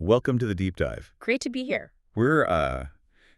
Welcome to the Deep Dive. Great to be here. We're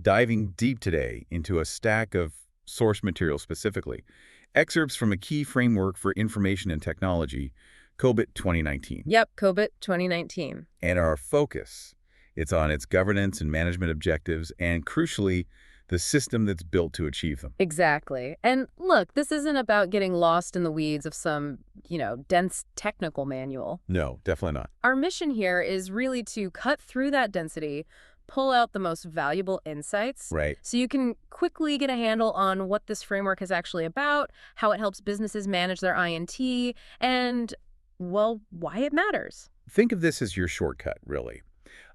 diving deep today into a stack of source material specifically. Excerpts from a key framework for information and technology, COBIT 2019. Yep, COBIT 2019. And our focus, it's on its governance and management objectives and, crucially, the system that's built to achieve them. Exactly. And look, this isn't about getting lost in the weeds of some, dense technical manual. No, definitely not. Our mission here is really to cut through that density, pull out the most valuable insights. Right. So you can quickly get a handle on what this framework is actually about, how it helps businesses manage their INT, and, well, why it matters. Think of this as your shortcut, really.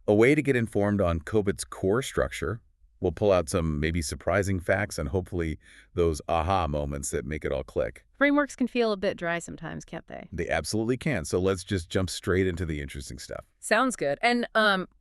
A way to get informed on COBIT's core structure. We'll pull out some maybe surprising facts and hopefully those aha moments that make it all click. Frameworks can feel a bit dry sometimes, can't they? They absolutely can. So let's just jump straight into the interesting stuff. Sounds good. And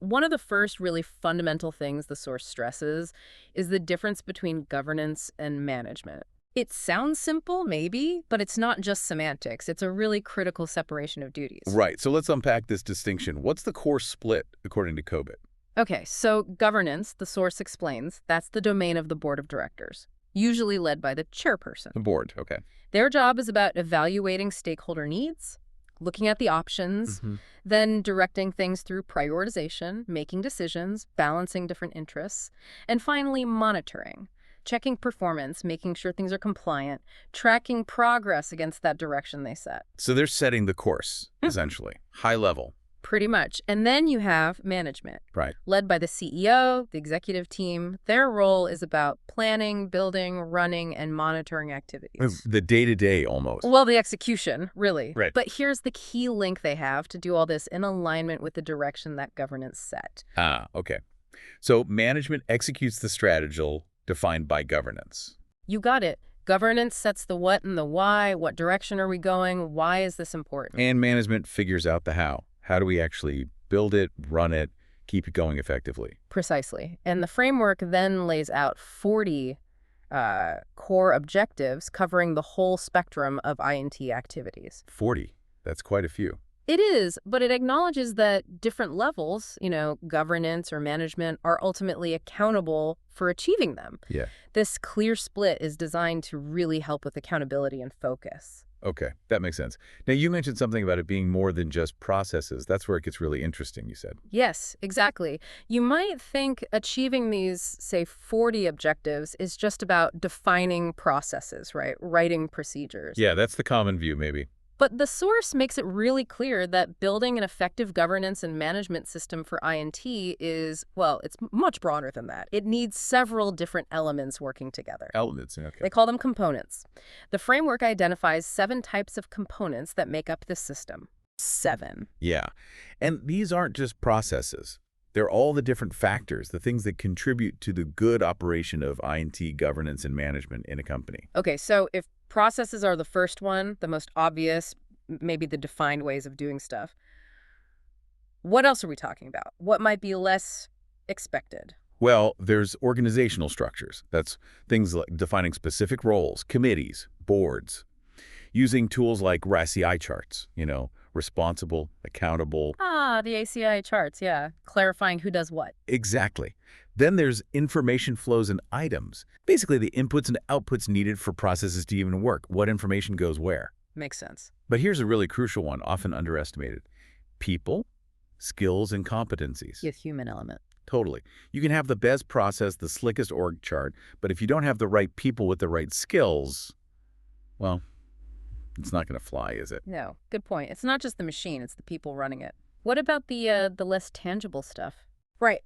one of the first really fundamental things the source stresses is the difference between governance and management. It sounds simple, maybe, but it's not just semantics. It's a really critical separation of duties. Right. So let's unpack this distinction. What's the core split according to COBIT? Okay, so governance, the source explains, that's the domain of the board of directors, usually led by the chairperson. The board, okay. Their job is about evaluating stakeholder needs, looking at the options, then directing things through prioritization, making decisions, balancing different interests, and finally monitoring, checking performance, making sure things are compliant, tracking progress against that direction they set. So they're setting the course, essentially, high level. Pretty much. And then you have management, Right. led by the CEO, the executive team. Their role is about planning, building, running, and monitoring activities. The day-to-day almost. Well, the execution, really. Right. But here's the key link they have to do all this in alignment with the direction that governance set. Okay. So management executes the strategy defined by governance. You got it. Governance sets the what and the why. What direction are we going? Why is this important? And management figures out the how. How do we actually build it, run it, keep it going effectively? Precisely. And the framework then lays out 40 core objectives covering the whole spectrum of INT activities. 40. That's quite a few. It is, but it acknowledges that different levels, governance or management, are ultimately accountable for achieving them. Yeah. This clear split is designed to really help with accountability and focus. Okay, that makes sense. Now, you mentioned something about it being more than just processes. That's where it gets really interesting, you said. Yes, exactly. You might think achieving these, say, 40 objectives is just about defining processes, right? Writing procedures. Yeah, that's the common view, maybe. But the source makes it really clear that building an effective governance and management system for INT is, well, it's much broader than that. It needs several different elements working together. Elements, okay. They call them components. The framework identifies 7 types of components that make up this system. 7. Yeah. And these aren't just processes. They're all the different factors, the things that contribute to the good operation of INT governance and management in a company. Okay, so if processes are the first one, the most obvious, maybe the defined ways of doing stuff, what else are we talking about? What might be less expected? Well, there's organizational structures. That's things like defining specific roles, committees, boards, using tools like RACI charts, responsible, accountable. The ACI charts, yeah. Clarifying who does what. Exactly. Then there's information flows and items. Basically, the inputs and outputs needed for processes to even work. What information goes where. Makes sense. But here's a really crucial one, often underestimated. People, skills, and competencies. The human element. Totally. You can have the best process, the slickest org chart, but if you don't have the right people with the right skills, well, it's not going to fly, is it? No, good point. It's not just the machine, it's the people running it. What about the less tangible stuff? Right.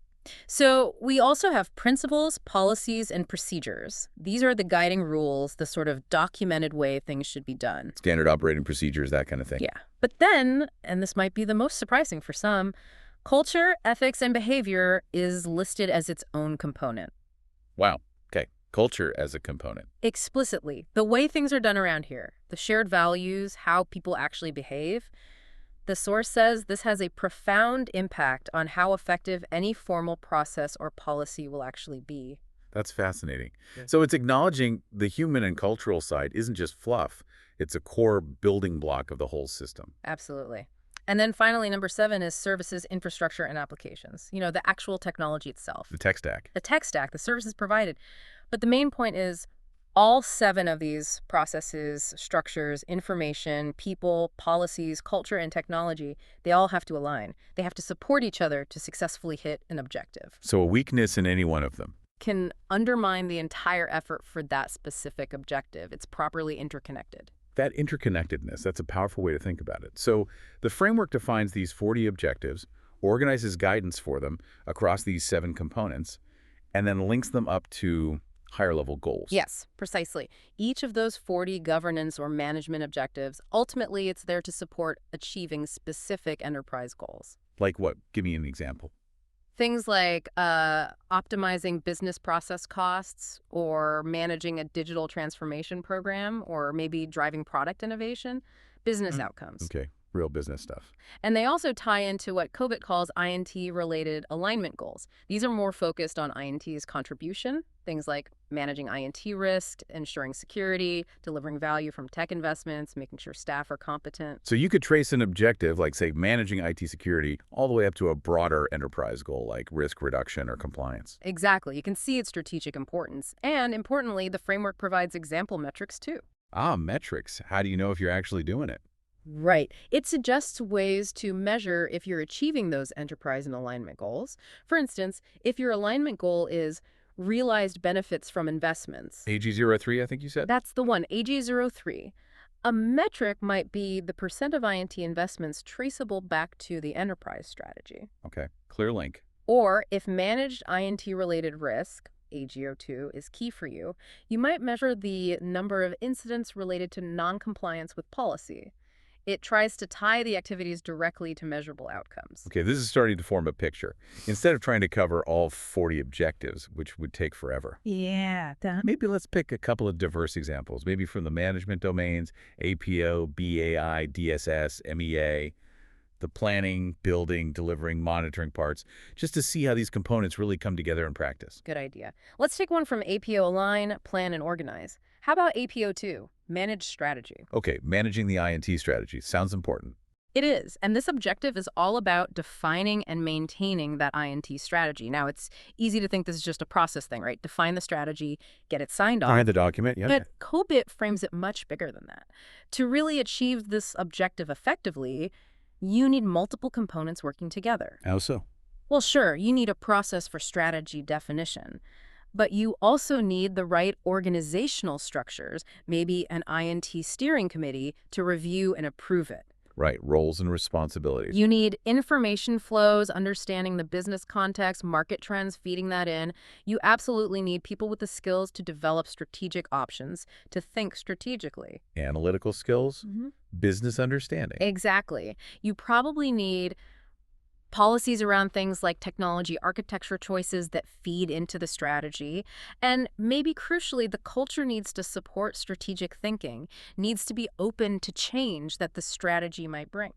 So we also have principles, policies, and procedures. These are the guiding rules, the sort of documented way things should be done. Standard operating procedures, that kind of thing. Yeah. But then, and this might be the most surprising for some, culture, ethics, and behavior is listed as its own component. Wow. Okay. Culture as a component. Explicitly. The way things are done around here, the shared values, how people actually behave. The source says this has a profound impact on how effective any formal process or policy will actually be. That's fascinating. Yeah. So it's acknowledging the human and cultural side isn't just fluff. It's a core building block of the whole system. Absolutely. And then finally, number 7 is services, infrastructure, and applications. The actual technology itself. The tech stack. The tech stack, the services provided. But the main point is all 7 of these processes, structures, information, people, policies, culture, and technology, they all have to align. They have to support each other to successfully hit an objective. So a weakness in any one of them Can undermine the entire effort for that specific objective. It's properly interconnected. That interconnectedness, that's a powerful way to think about it. So the framework defines these 40 objectives, organizes guidance for them across these 7 components, and then links them up to higher-level goals. Yes, precisely. Each of those 40 governance or management objectives, ultimately it's there to support achieving specific enterprise goals. Like what? Give me an example. Things like optimizing business process costs or managing a digital transformation program or maybe driving product innovation, business outcomes. Okay, real business stuff. And they also tie into what COBIT calls INT-related alignment goals. These are more focused on INT's contribution, things like managing INT risk, ensuring security, delivering value from tech investments, making sure staff are competent. So you could trace an objective, like, say, managing IT security, all the way up to a broader enterprise goal, like risk reduction or compliance. Exactly. You can see its strategic importance. And importantly, the framework provides example metrics too. Ah, metrics. How do you know if you're actually doing it? Right. It suggests ways to measure if you're achieving those enterprise and alignment goals. For instance, if your alignment goal is realized benefits from investments. AG03, I think you said? That's the one, AG03. A metric might be the % of INT investments traceable back to the enterprise strategy. Okay, clear link. Or if managed INT-related risk, AG02, is key for you, you might measure the number of incidents related to non-compliance with policy. It tries to tie the activities directly to measurable outcomes. Okay, this is starting to form a picture. Instead of trying to cover all 40 objectives, which would take forever. Yeah, Maybe let's pick a couple of diverse examples, maybe from the management domains, APO, BAI, DSS, MEA, the planning, building, delivering, monitoring parts, just to see how these components really come together in practice. Good idea. Let's take one from APO Align, Plan, and Organize. How about APO2, Manage Strategy? Okay, managing the INT strategy. Sounds important. It is, and this objective is all about defining and maintaining that INT strategy. Now, it's easy to think this is just a process thing, right? Define the strategy, get it signed off. Find the document, yeah. But COBIT frames it much bigger than that. To really achieve this objective effectively, you need multiple components working together. How so? Well, sure, you need a process for strategy definition. But you also need the right organizational structures, maybe an INT steering committee, to review and approve it. Right, roles and responsibilities. You need information flows, understanding the business context, market trends, feeding that in. You absolutely need people with the skills to develop strategic options, to think strategically. Analytical skills, business understanding. Exactly. You probably need policies around things like technology architecture choices that feed into the strategy. And maybe crucially, the culture needs to support strategic thinking, needs to be open to change that the strategy might bring.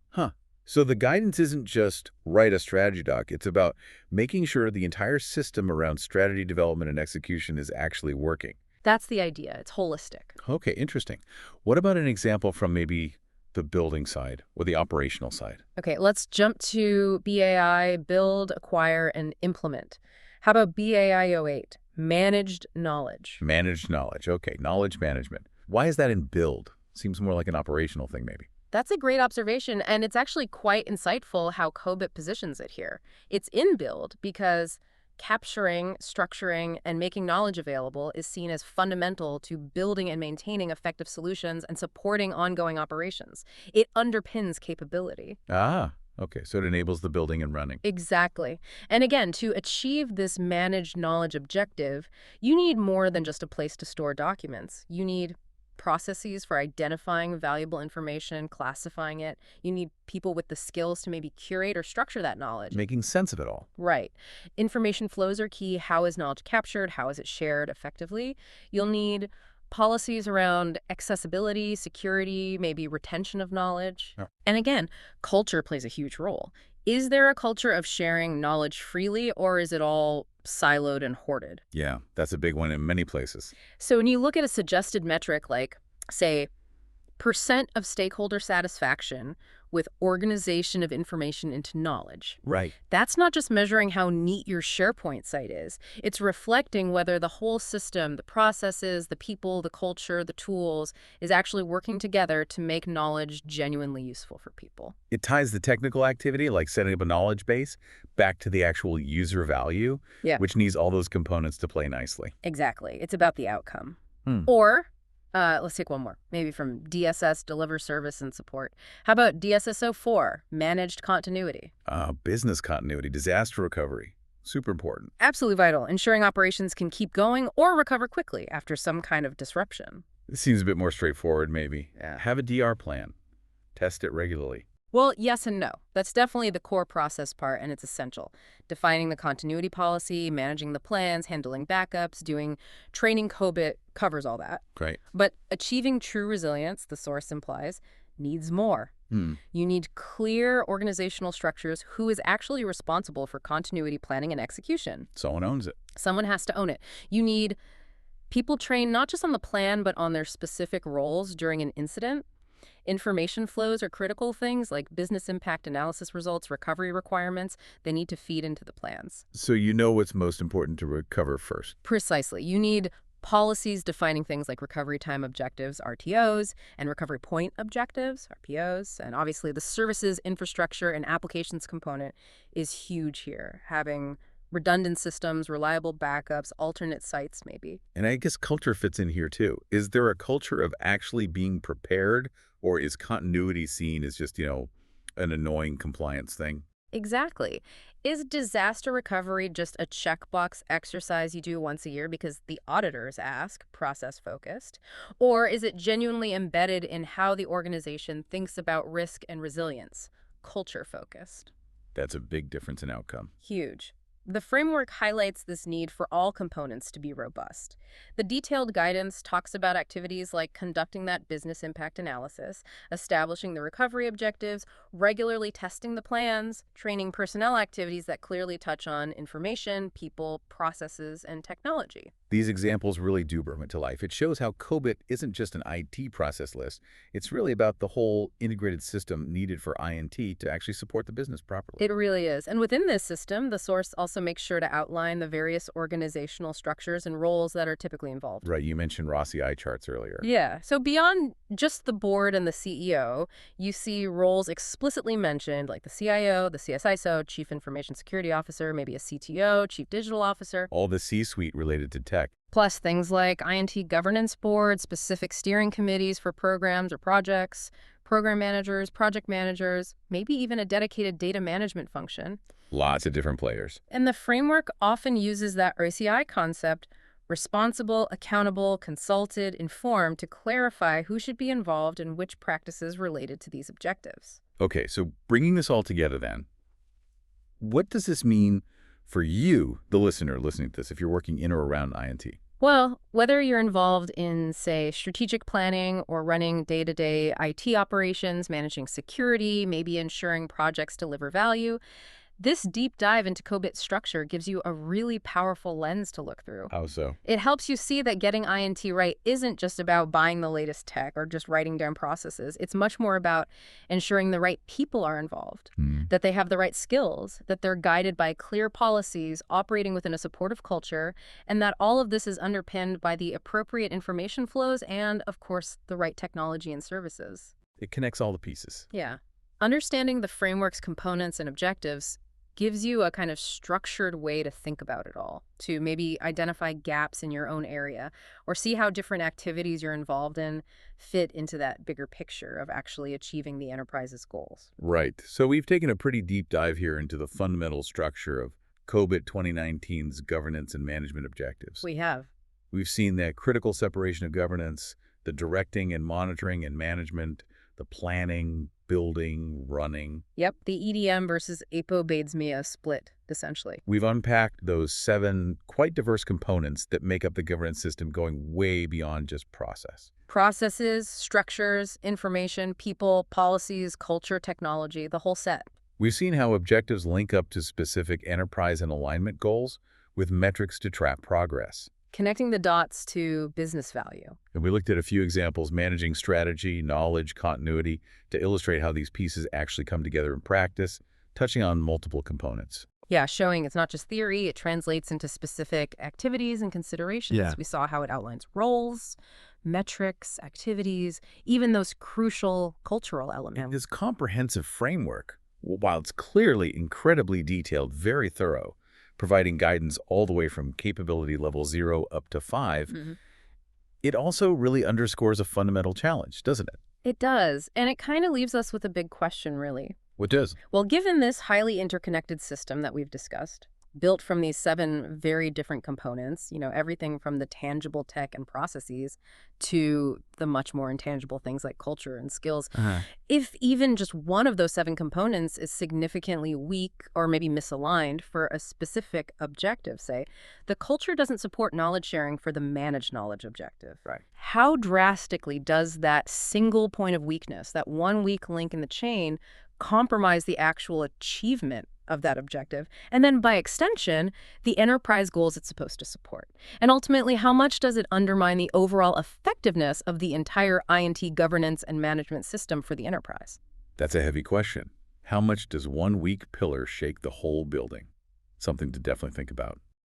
So the guidance isn't just write a strategy doc. It's about making sure the entire system around strategy development and execution is actually working. That's the idea. It's holistic. Okay, interesting. What about an example from maybe the building side or the operational side? Okay, let's jump to BAI, build, acquire, and implement. How about BAI 08, managed knowledge? Managed knowledge. Okay, knowledge management. Why is that in build? Seems more like an operational thing, maybe. That's a great observation, and it's actually quite insightful how COBIT positions it here. It's in build because capturing, structuring, and making knowledge available is seen as fundamental to building and maintaining effective solutions and supporting ongoing operations. It underpins capability. Ah, okay. So it enables the building and running. Exactly. And again, to achieve this managed knowledge objective, you need more than just a place to store documents. You need processes for identifying valuable information, classifying it. You need people with the skills to maybe curate or structure that knowledge. Making sense of it all. Right. Information flows are key. How is knowledge captured? How is it shared effectively? You'll need policies around accessibility, security, maybe retention of knowledge. Yeah. And again, culture plays a huge role. Is there a culture of sharing knowledge freely, or is it all siloed and hoarded? Yeah, that's a big one in many places. So when you look at a suggested metric like, say, % of stakeholder satisfaction with organization of information into knowledge. Right. That's not just measuring how neat your SharePoint site is. It's reflecting whether the whole system, the processes, the people, the culture, the tools, is actually working together to make knowledge genuinely useful for people. It ties the technical activity, like setting up a knowledge base, back to the actual user value, Yeah. which needs all those components to play nicely. Exactly. It's about the outcome. Hmm. Or, let's take one more, maybe from DSS, Deliver Service and Support. How about DSSO4, Managed Continuity? Business continuity, disaster recovery, super important. Absolutely vital, ensuring operations can keep going or recover quickly after some kind of disruption. This seems a bit more straightforward, maybe. Yeah. Have a DR plan. Test it regularly. Well, yes and no. That's definitely the core process part, and it's essential. Defining the continuity policy, managing the plans, handling backups, doing training COBIT covers all that. Great. But achieving true resilience, the source implies, needs more. You need clear organizational structures. Who is actually responsible for continuity planning and execution? Someone owns it. Someone has to own it. You need people trained not just on the plan, but on their specific roles during an incident. Information flows are critical things like business impact analysis results, recovery requirements. They need to feed into the plans. So you know what's most important to recover first. Precisely. You need policies defining things like recovery time objectives, RTOs, and recovery point objectives, RPOs. And obviously the services, infrastructure, and applications component is huge here. Having redundant systems, reliable backups, alternate sites maybe. And I guess culture fits in here too. Is there a culture of actually being prepared, or is continuity seen as just, an annoying compliance thing? Exactly. Is disaster recovery just a checkbox exercise you do once a year because the auditors ask, process-focused? Or is it genuinely embedded in how the organization thinks about risk and resilience, culture-focused? That's a big difference in outcome. Huge. The framework highlights this need for all components to be robust. The detailed guidance talks about activities like conducting that business impact analysis, establishing the recovery objectives, regularly testing the plans, training personnel activities that clearly touch on information, people, processes, and technology. These examples really do bring it to life. It shows how COBIT isn't just an IT process list. It's really about the whole integrated system needed for INT to actually support the business properly. It really is. And within this system, the source also makes sure to outline the various organizational structures and roles that are typically involved. Right, you mentioned ROSI charts earlier. Yeah, so beyond just the board and the CEO, you see roles explicitly mentioned like the CIO, the CSISO, Chief Information Security Officer, maybe a CTO, Chief Digital Officer. All the C-suite related to tech. Plus things like INT governance boards, specific steering committees for programs or projects, program managers, project managers, maybe even a dedicated data management function. Lots of different players. And the framework often uses that RCI concept, responsible, accountable, consulted, informed, to clarify who should be involved and which practices related to these objectives. Okay, so bringing this all together then, what does this mean for you, the listener listening to this, if you're working in or around INT? Well, whether you're involved in, say, strategic planning or running day-to-day IT operations, managing security, maybe ensuring projects deliver value, this deep dive into COBIT structure gives you a really powerful lens to look through. How so? It helps you see that getting INT right isn't just about buying the latest tech or just writing down processes. It's much more about ensuring the right people are involved, that they have the right skills, that they're guided by clear policies, operating within a supportive culture, and that all of this is underpinned by the appropriate information flows and, of course, the right technology and services. It connects all the pieces. Yeah. Understanding the framework's components and objectives gives you a kind of structured way to think about it all, to maybe identify gaps in your own area or see how different activities you're involved in fit into that bigger picture of actually achieving the enterprise's goals. Right. So we've taken a pretty deep dive here into the fundamental structure of COBIT 2019's governance and management objectives. We have. We've seen that critical separation of governance, the directing and monitoring and management, the planning, building, running. Yep, the EDM versus APO-BADES-MIA split, essentially. We've unpacked those 7 quite diverse components that make up the governance system, going way beyond just process. Processes, structures, information, people, policies, culture, technology, the whole set. We've seen how objectives link up to specific enterprise and alignment goals with metrics to track progress. Connecting the dots to business value. And we looked at a few examples, managing strategy, knowledge, continuity, to illustrate how these pieces actually come together in practice, touching on multiple components. Yeah, showing it's not just theory, it translates into specific activities and considerations. Yeah. We saw how it outlines roles, metrics, activities, even those crucial cultural And elements. this comprehensive framework, while it's clearly incredibly detailed, very thorough, providing guidance all the way from capability level 0 up to 5, it also really underscores a fundamental challenge, doesn't it? It does, and it kind of leaves us with a big question, really. What does? Well, given this highly interconnected system that we've discussed, built from these 7 very different components, everything from the tangible tech and processes to the much more intangible things like culture and skills, if even just one of those 7 components is significantly weak or maybe misaligned for a specific objective, say, the culture doesn't support knowledge sharing for the managed knowledge objective. Right. How drastically does that single point of weakness, that one weak link in the chain, compromise the actual achievement of that objective, and then by extension, the enterprise goals it's supposed to support? And ultimately, how much does it undermine the overall effectiveness of the entire I&T governance and management system for the enterprise? That's a heavy question. How much does one weak pillar shake the whole building? Something to definitely think about.